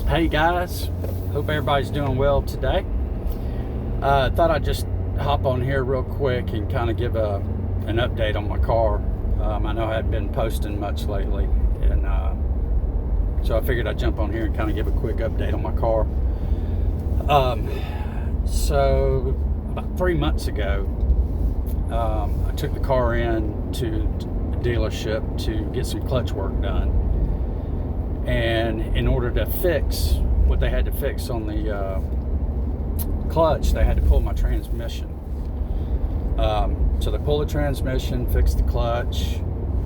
Hey guys, hope everybody's doing well today. Thought I'd just hop on here real quick and kind of give an update on my car. I know I hadn't been posting much lately, and so I figured I'd jump on here and kind of give a quick update on my car. So about 3 months ago, I took the car in to the dealership to get some clutch work done. And in order to fix what they had to fix on the clutch, they had to pull my transmission. So they pulled the transmission, fixed the clutch,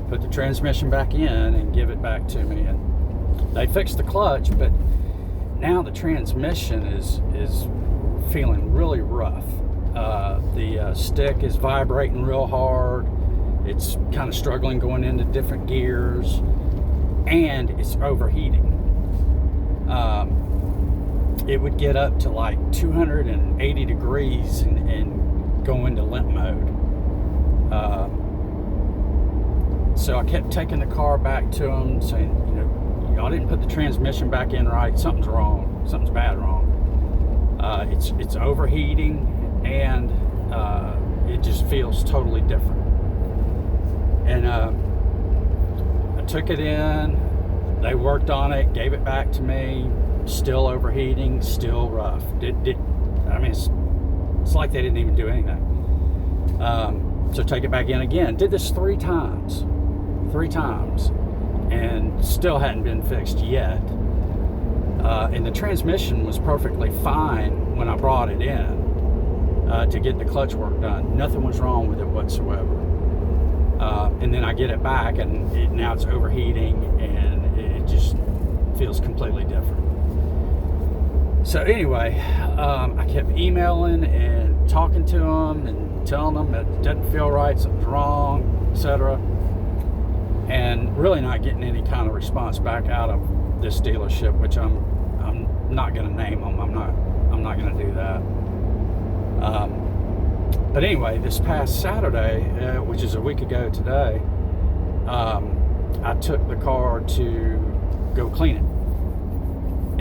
put the transmission back in, and give it back to me. And they fixed the clutch, but now the transmission is feeling really rough. The stick is vibrating real hard. It's kind of struggling going into different gears. And it's overheating. It would get up to like 280 degrees and go into limp mode. So I kept taking the car back to them, saying, y'all didn't put the transmission back in right. Something's wrong. Something's bad wrong. It's overheating, and it just feels totally different. And I took it in, they worked on it, gave it back to me, still overheating, still rough. It's like they didn't even do anything. So take it back in again. Did this three times, and still hadn't been fixed yet. And the transmission was perfectly fine when I brought it in to get the clutch work done. Nothing was wrong with it whatsoever. And then I get it back, and now it's overheating, and it just feels completely different. So anyway, I kept emailing and talking to them and telling them that it doesn't feel right, something's wrong, etc. And really not getting any kind of response back out of this dealership, which I'm not going to name them. I'm not going to do that. But anyway, this past Saturday, which is a week ago today, I took the car to go clean it,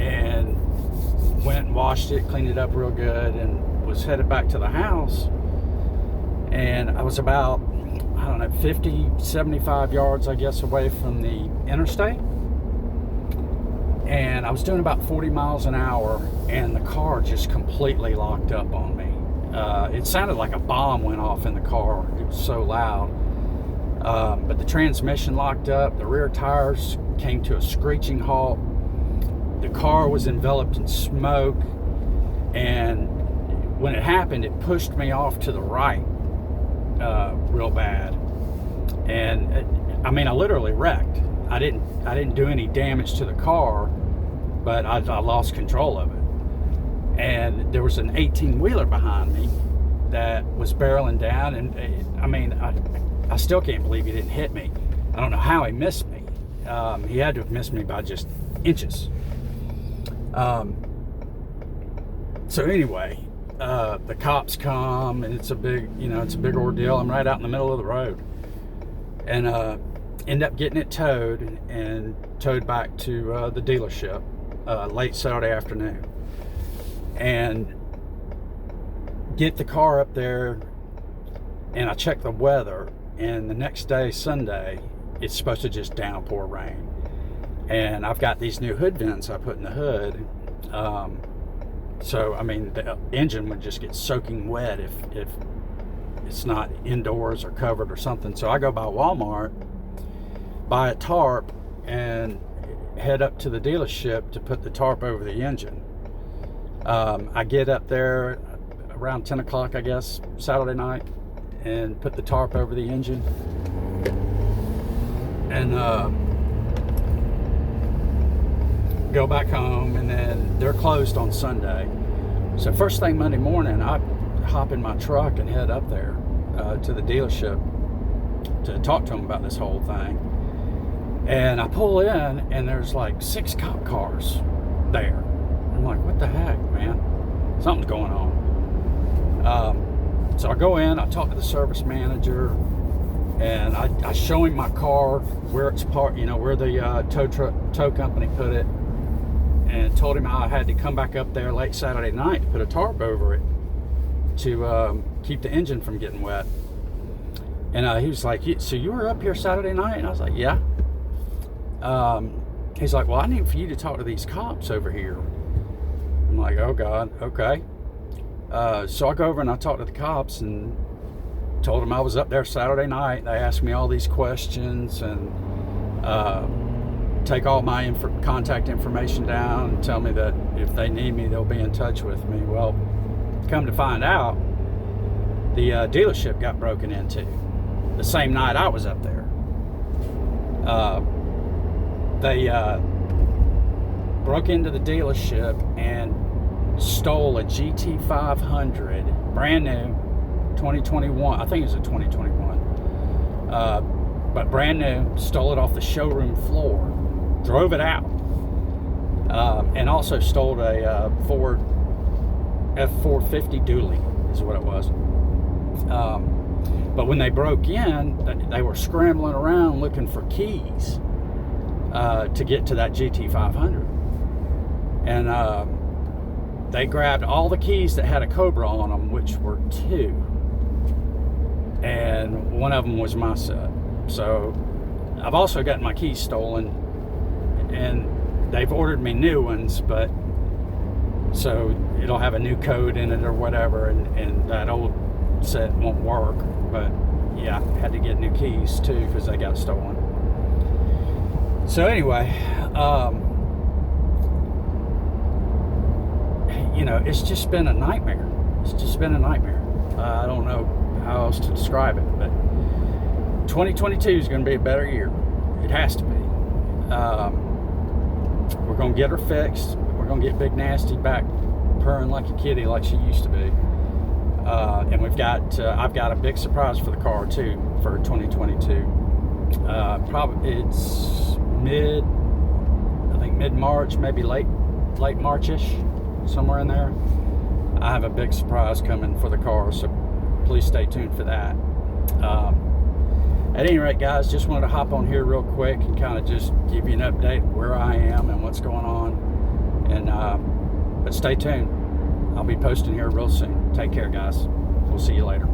and went and washed it, cleaned it up real good, and was headed back to the house. And I was about, 50, 75 yards, I guess, away from the interstate. And I was doing about 40 miles an hour, and the car just completely locked up on me. It sounded like a bomb went off in the car. It was so loud. But the transmission locked up. The rear tires came to a screeching halt. The car was enveloped in smoke. And when it happened, it pushed me off to the right real bad. And I literally wrecked. I didn't do any damage to the car, but I lost control of it. And there was an 18-wheeler behind me that was barreling down, and I still can't believe he didn't hit me. I don't know how he missed me. He had to have missed me by just inches. So anyway, the cops come, and it's a big ordeal. I'm right out in the middle of the road, and end up getting it towed and towed back to the dealership late Saturday afternoon. And get the car up there, and I check the weather, and the next day, Sunday, it's supposed to just downpour rain. And I've got these new hood vents I put in the hood, so the engine would just get soaking wet if it's not indoors or covered or something. So I go by Walmart, buy a tarp, and head up to the dealership to put the tarp over the engine. I get up there around 10 o'clock, I guess, Saturday night, and put the tarp over the engine. And go back home, and then they're closed on Sunday. So first thing Monday morning, I hop in my truck and head up there to the dealership to talk to them about this whole thing. And I pull in, and there's like 6 cop cars there. I'm like, what the heck, man? Something's going on. So I go in, I talk to the service manager, and I show him my car, where it's parked, where the tow company put it. and told him I had to come back up there late Saturday night to put a tarp over it to keep the engine from getting wet. And he was like, so you were up here Saturday night? And I was like, yeah. He's like, well, I need for you to talk to these cops over here. I'm like, oh God, okay. So I go over and I talk to the cops and told them I was up there Saturday night. They asked me all these questions and take all my contact information down and tell me that if they need me, they'll be in touch with me. Well, come to find out, the dealership got broken into the same night I was up there. They broke into the dealership and stole a GT500, brand new, 2021. I think it was a 2021, but brand new. Stole it off the showroom floor, drove it out, and also stole a Ford F450 dually, is what it was. But when they broke in, they were scrambling around looking for keys to get to that GT500, and they grabbed all the keys that had a Cobra on them, which were 2, and one of them was my set. So I've also gotten my keys stolen, and they've ordered me new ones, but so it'll have a new code in it or whatever, and that old set won't work. But yeah, had to get new keys too because they got stolen. So anyway, you know, it's just been a nightmare. It's just been a nightmare. I don't know how else to describe it, but 2022 is going to be a better year. It has to be. We're going to get her fixed. We're going to get Big Nasty back purring like a kitty like she used to be. And I've got a big surprise for the car too for 2022. Probably it's mid-March, maybe late March-ish, somewhere in there. I have a big surprise coming for the car, so please stay tuned for that. At any rate, guys, just wanted to hop on here real quick and kind of just give you an update where I am and what's going on. And but stay tuned. I'll be posting here real soon. Take care, guys. We'll see you later.